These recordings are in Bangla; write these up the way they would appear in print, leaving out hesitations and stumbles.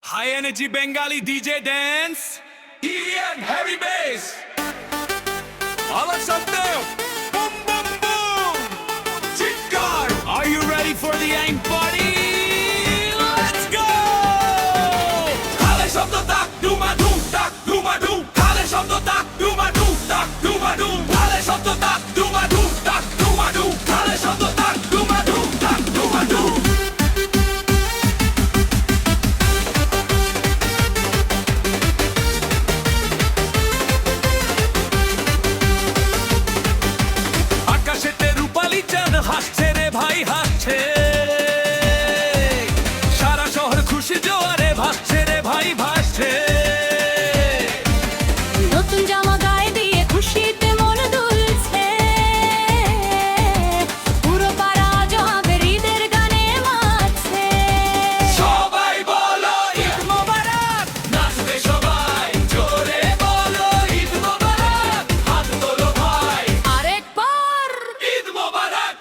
High energy Bengali DJ dance. EDM heavy bass. All of something. Boom boom boom. Chitkar. Are you ready for the aim party? Let's go. Kale shabdo tak duma dum tak duma dum. Kale shabdo tak duma dum tak duma dum. Kale shabdo tak duma dum tak duma dum. Kale shabdo tak duma dum tak duma dum. হাসছে রে ভাই হাসছে সারা শহর খুশি জোয়ারে ভাসছে রে ভাই ভাসছে নতুন জামা গায়ে দিয়ে খুশিতে মন দুলছে পুরো পাড়া জবে ঈদের গানে মাতছে সবাই বলো ঈদ মোবারক নাচবে সবাই জোরে বলো ঈদ মোবারক হাত তোলো ভাই আরেকবার ঈদ মোবারক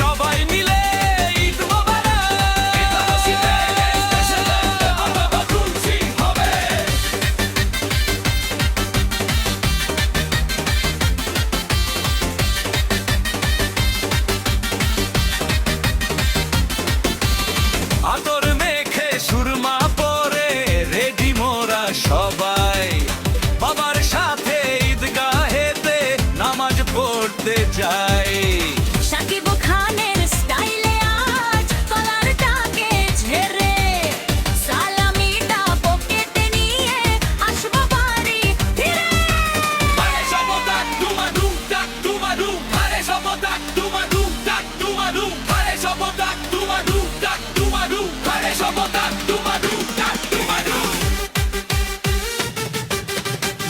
সবাই মিলে ঈদ মোবারক ঈদ খুশিতে স্পেশাল আমরা খুশি হবে আতর মেখে সুরমা পরে রেডি মোরা সবাই বাবার সাথে ঈদগাহেতে নামাজ পড়তে যাই শাকিব খানের স্টাইলে আজ কলারটাকে ঝেড়ে সালামিটা পকেটে নিয়ে আসবো বাড়ি ফিরে আরে সবদাক দুমাদুম তাক দুমাদুম আরে সবদাক দুমাদুম তাক দুমাদুম আরে সবদাক দুমাদুম তাক দুমাদুম আরে সবদাক দুমাদুম তাক দুমাদুম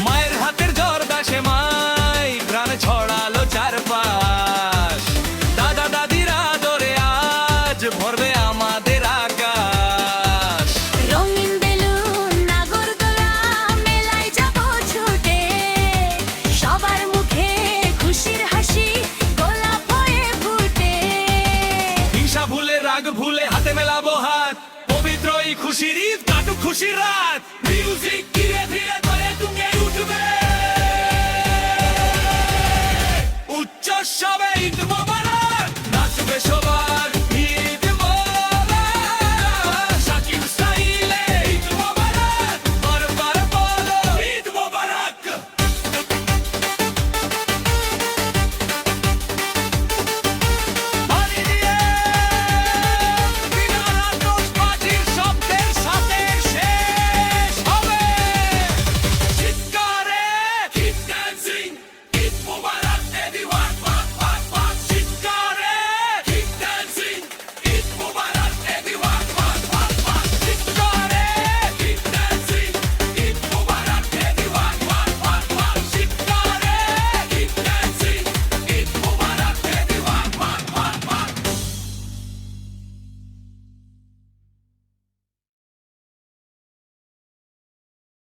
মায়ের হাতের জর্দা সেমাই প্রাণ ছড়ালো চারপাশ দাদা দাদিরা আদরে আজ ভরবে আমাদের আকাশ রঙিন বেলুন নাগরদোলা মেলায় যাবো ছুটে সবার মুখে খুশির হাসি গোলাপ হয়ে ফুটে হিংসা ভুলে রাগ ভুলে হাতে মেলাবো হাত পবিত্র এই খুশির ঈদ কাটুক খুশির রাত মিউজিক